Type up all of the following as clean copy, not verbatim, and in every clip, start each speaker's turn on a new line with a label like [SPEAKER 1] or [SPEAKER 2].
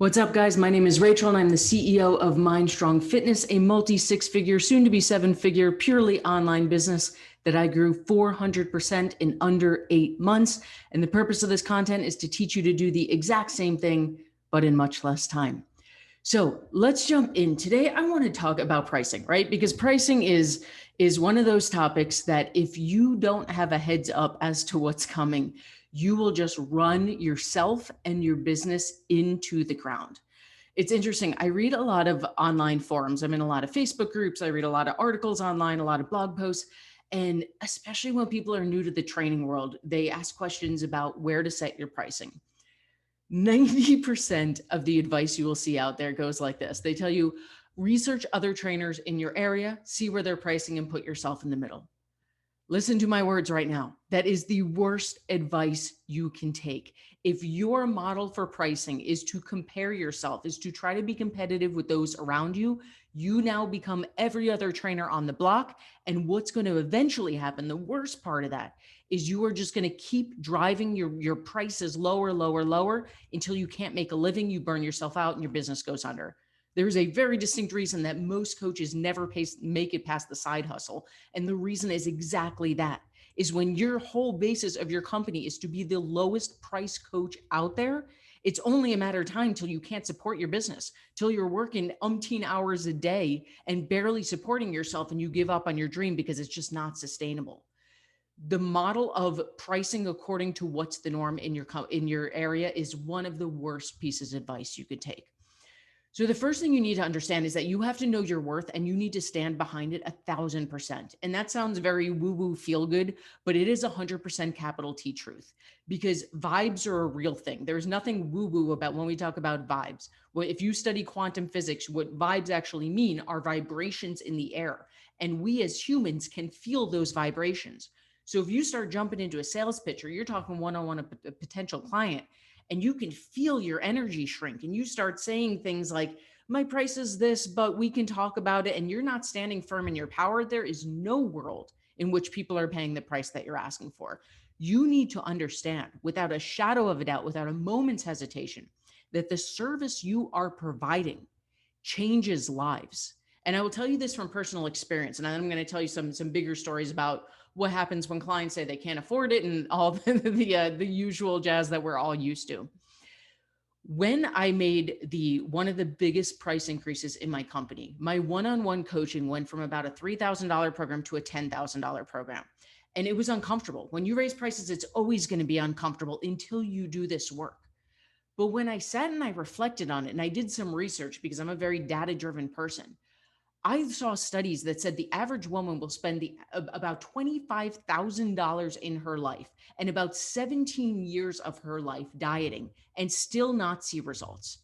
[SPEAKER 1] What's up, guys? My name is Rachel, and I'm the CEO of MindStrong Fitness, a multi-six-figure, soon-to-be seven-figure, purely online business that I grew 400% in under 8 months. And the purpose of this content is to teach you to do the exact same thing, but in much less time. So let's jump in. Today, I want to talk about pricing, right? Because pricing is one of those topics that if you don't have a heads up as to what's coming, you will just run yourself and your business into the ground. It's interesting. I read a lot of online forums. I'm in a lot of Facebook groups. I read a lot of articles online, a lot of blog posts. And especially when people are new to the training world, they ask questions about where to set your pricing. 90% of the advice you will see out there goes like this. They tell you, research other trainers in your area, see where they're pricing, and put yourself in the middle. Listen to my words right now. That is the worst advice you can take. If your model for pricing is to compare yourself, is to try to be competitive with those around you, you now become every other trainer on the block. And what's going to eventually happen, the worst part of that, is you are just going to keep driving your prices lower, lower, lower until you can't make a living, you burn yourself out, and your business goes under. There's a very distinct reason that most coaches never make it past the side hustle. And the reason is exactly that, is when your whole basis of your company is to be the lowest price coach out there, it's only a matter of time till you can't support your business, till you're working umpteen hours a day and barely supporting yourself and you give up on your dream because it's just not sustainable. The model of pricing according to what's the norm in your area is one of the worst pieces of advice you could take. So the first thing you need to understand is that you have to know your worth and you need to stand behind it 1,000%. And that sounds very woo-woo feel good, but it is 100% capital T truth, because vibes are a real thing. There's nothing woo-woo about when we talk about vibes. Well, if you study quantum physics, what vibes actually mean are vibrations in the air. And we as humans can feel those vibrations. So if you start jumping into a sales pitch or you're talking one-on-one with a potential client, and you can feel your energy shrink and you start saying things like, my price is this, but we can talk about it, and you're not standing firm in your power, there is no world in which people are paying the price that you're asking for. You need to understand without a shadow of a doubt, without a moment's hesitation, that the service you are providing changes lives. And I will tell you this from personal experience. And I'm going to tell you some bigger stories about what happens when clients say they can't afford it and all the usual jazz that we're all used to. When I made one of the biggest price increases in my company, my one-on-one coaching went from about a $3,000 program to a $10,000 program. And it was uncomfortable. When you raise prices, it's always going to be uncomfortable until you do this work. But when I sat and I reflected on it and I did some research, because I'm a very data-driven person, I saw studies that said the average woman will spend about $25,000 in her life and about 17 years of her life dieting and still not see results.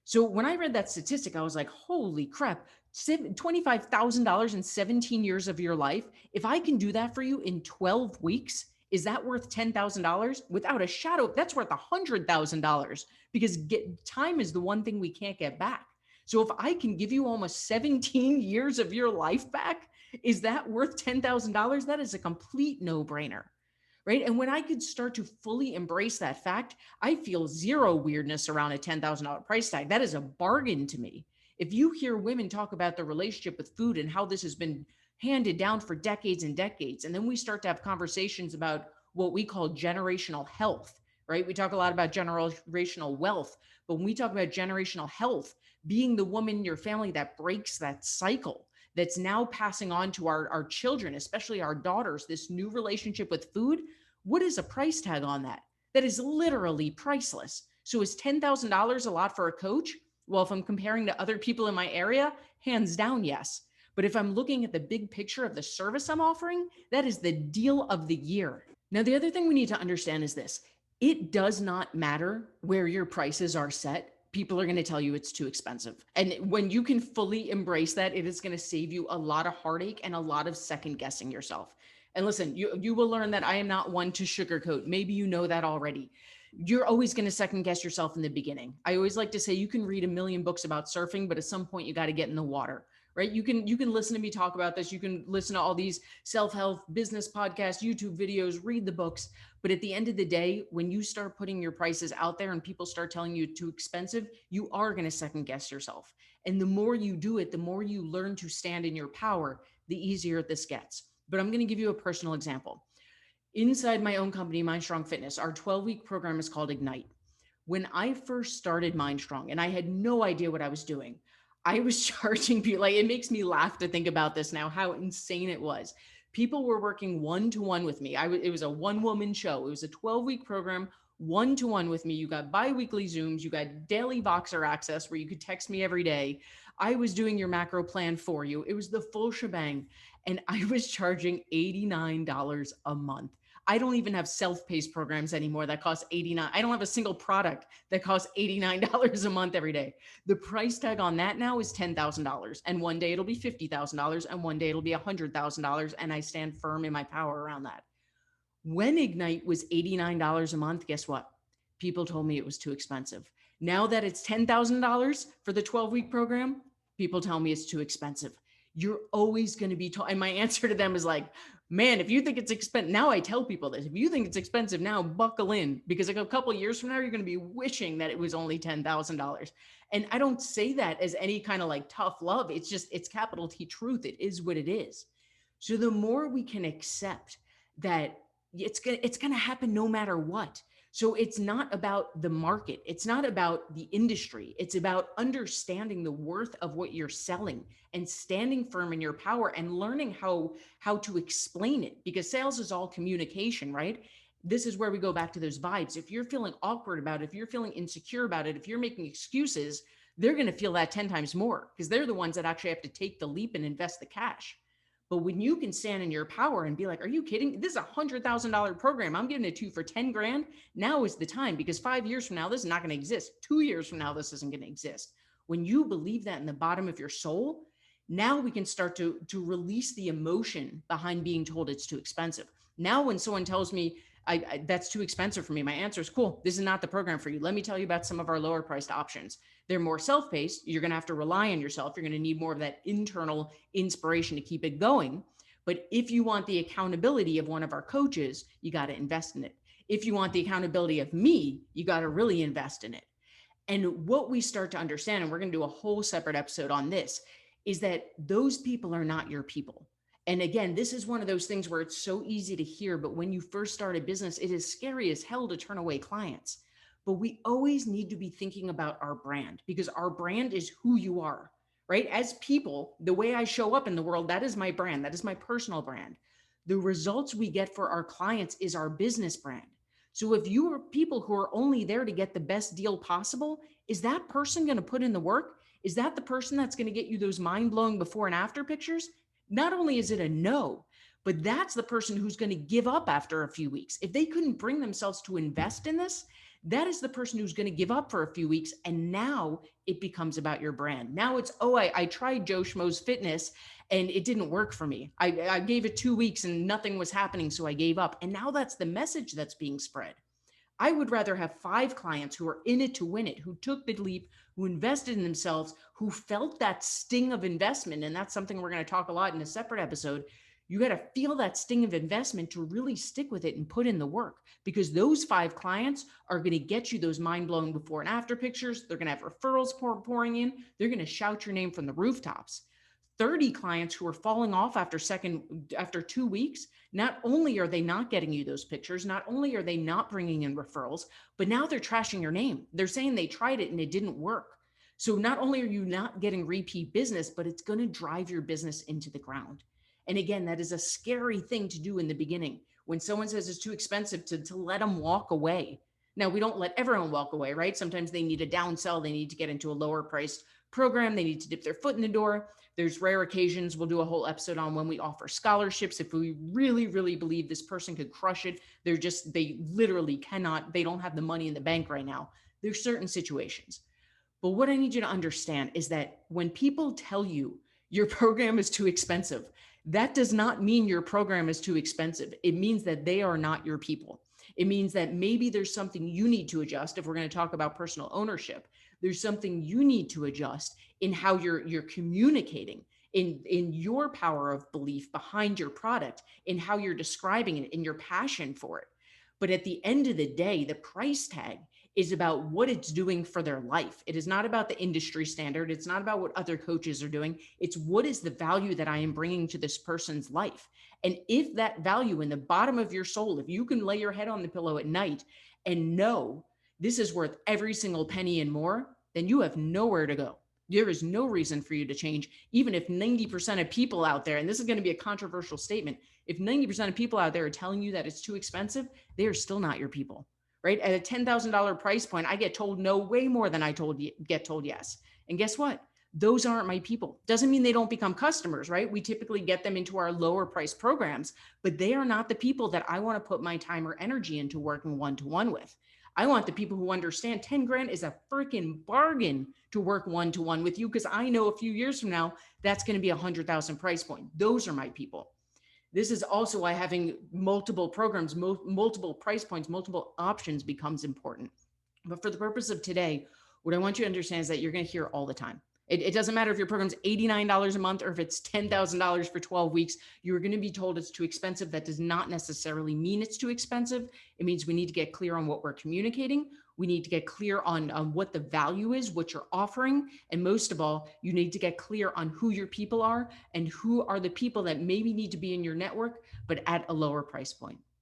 [SPEAKER 1] So when I read that statistic, I was like, holy crap, $25,000 in 17 years of your life. If I can do that for you in 12 weeks, is that worth $10,000? Without a shadow, that's worth $100,000, because time is the one thing we can't get back. So if I can give you almost 17 years of your life back, is that worth $10,000? That is a complete no-brainer, right? And when I could start to fully embrace that fact, I feel zero weirdness around a $10,000 price tag. That is a bargain to me. If you hear women talk about their relationship with food and how this has been handed down for decades and decades, and then we start to have conversations about what we call generational health, right? We talk a lot about generational wealth, but when we talk about generational health, being the woman in your family that breaks that cycle, that's now passing on to our children, especially our daughters, this new relationship with food, what is a price tag on that? That is literally priceless. So is $10,000 a lot for a coach? Well, if I'm comparing to other people in my area, hands down, yes. But if I'm looking at the big picture of the service I'm offering, that is the deal of the year. Now, the other thing we need to understand is this: it does not matter where your prices are set. People are going to tell you it's too expensive. And when you can fully embrace that, it is going to save you a lot of heartache and a lot of second guessing yourself. And listen, you will learn that I am not one to sugarcoat. Maybe you know that already. You're always going to second guess yourself in the beginning. I always like to say you can read a million books about surfing, but at some point you got to get in the water, right? You can listen to me talk about this. You can listen to all these self-help business podcasts, YouTube videos, read the books. But at the end of the day, when you start putting your prices out there and people start telling you too expensive, you are going to second guess yourself. And the more you do it, the more you learn to stand in your power, the easier this gets. But I'm going to give you a personal example. Inside my own company, MindStrong Fitness, our 12-week program is called Ignite. When I first started MindStrong and I had no idea what I was doing, I was charging people, like, it makes me laugh to think about this now, how insane it was. People were working one-to-one with me. It was a one-woman show. It was a 12-week program, one-to-one with me. You got bi-weekly Zooms. You got daily Voxer access where you could text me every day. I was doing your macro plan for you. It was the full shebang. And I was charging $89 a month. I don't even have self-paced programs anymore that cost $89. I don't have a single product that costs $89 a month every day. The price tag on that now is $10,000. And one day it'll be $50,000 and one day it'll be $100,000. And I stand firm in my power around that. When Ignite was $89 a month, guess what? People told me it was too expensive. Now that it's $10,000 for the 12-week program, people tell me it's too expensive. You're always going to be told. And my answer to them is like, man, if you think it's expensive, now I tell people this, if you think it's expensive now, buckle in, because like a couple of years from now, you're going to be wishing that it was only $10,000. And I don't say that as any kind of like tough love. It's just, it's capital T truth. It is what it is. So the more we can accept that it's going to happen no matter what. So it's not about the market. It's not about the industry. It's about understanding the worth of what you're selling and standing firm in your power and learning how to explain it, because sales is all communication, right? This is where we go back to those vibes. If you're feeling awkward about it, if you're feeling insecure about it, if you're making excuses, they're going to feel that 10 times more, because they're the ones that actually have to take the leap and invest the cash. But when you can stand in your power and be like, are you kidding? This is $100,000 program. I'm giving it to you for 10 grand. Now is the time, because 5 years from now, this is not going to exist. 2 years from now, this isn't going to exist. When you believe that in the bottom of your soul, now we can start to release the emotion behind being told it's too expensive. Now, when someone tells me that's too expensive for me, my answer is, cool, this is not the program for you. Let me tell you about some of our lower priced options. They're more self-paced. You're going to have to rely on yourself. You're going to need more of that internal inspiration to keep it going. But if you want the accountability of one of our coaches, you got to invest in it. If you want the accountability of me, you got to really invest in it. And what we start to understand, and we're going to do a whole separate episode on this, is that those people are not your people. And again, this is one of those things where it's so easy to hear, but when you first start a business, it is scary as hell to turn away clients. But we always need to be thinking about our brand, because our brand is who you are, right? As people, the way I show up in the world, that is my brand. That is my personal brand. The results we get for our clients is our business brand. So if you are people who are only there to get the best deal possible, is that person going to put in the work? Is that the person that's going to get you those mind-blowing before and after pictures? Not only is it a no, but that's the person who's going to give up after a few weeks. If they couldn't bring themselves to invest in this, that is the person who's going to give up for a few weeks. And now it becomes about your brand. Now it's, oh, I tried Joe Schmo's Fitness and it didn't work for me. I gave it 2 weeks and nothing was happening, so I gave up. And now that's the message that's being spread. I would rather have 5 clients who are in it to win it, who took the leap, who invested in themselves, who felt that sting of investment. And that's something we're going to talk a lot in a separate episode. You got to feel that sting of investment to really stick with it and put in the work, because those 5 clients are going to get you those mind-blowing before and after pictures. They're going to have referrals pouring in. They're going to shout your name from the rooftops. 30 clients who are falling off after 2 weeks, not only are they not getting you those pictures, not only are they not bringing in referrals, but now they're trashing your name. They're saying they tried it and it didn't work. So not only are you not getting repeat business, but it's going to drive your business into the ground. And again, that is a scary thing to do in the beginning. When someone says it's too expensive, to let them walk away. Now, we don't let everyone walk away, right? Sometimes they need a downsell. They need to get into a lower priced program. They need to dip their foot in the door. There's rare occasions. We'll do a whole episode on when we offer scholarships. If we really, really believe this person could crush it, they literally cannot, they don't have the money in the bank right now. There's certain situations. But what I need you to understand is that when people tell you your program is too expensive, that does not mean your program is too expensive. It means that they are not your people. It means that maybe there's something you need to adjust. If we're going to talk about personal ownership, there's something you need to adjust in how you're communicating, in your power of belief behind your product, in how you're describing it, in your passion for it. But at the end of the day, the price tag is about what it's doing for their life. It is not about the industry standard. It's not about what other coaches are doing. It's what is the value that I am bringing to this person's life. And if that value in the bottom of your soul, if you can lay your head on the pillow at night and know this is worth every single penny and more, then you have nowhere to go. There is no reason for you to change, even if 90% of people out there, and this is going to be a controversial statement, if 90% of people out there are telling you that it's too expensive, they are still not your people, right? At a $10,000 price point, I get told no way more than I get told yes. And guess what? Those aren't my people. Doesn't mean they don't become customers, right? We typically get them into our lower price programs, but they are not the people that I want to put my time or energy into working one-to-one with. I want the people who understand 10 grand is a freaking bargain to work one-to-one with you, because I know a few years from now, that's going to be a 100,000 price point. Those are my people. This is also why having multiple programs, multiple price points, multiple options becomes important. But for the purpose of today, what I want you to understand is that you're going to hear all the time. It doesn't matter if your program's $89 a month or if it's $10,000 for 12 weeks, you're going to be told it's too expensive. That does not necessarily mean it's too expensive. It means we need to get clear on what we're communicating. We need to get clear on what the value is, what you're offering. And most of all, you need to get clear on who your people are and who are the people that maybe need to be in your network, but at a lower price point.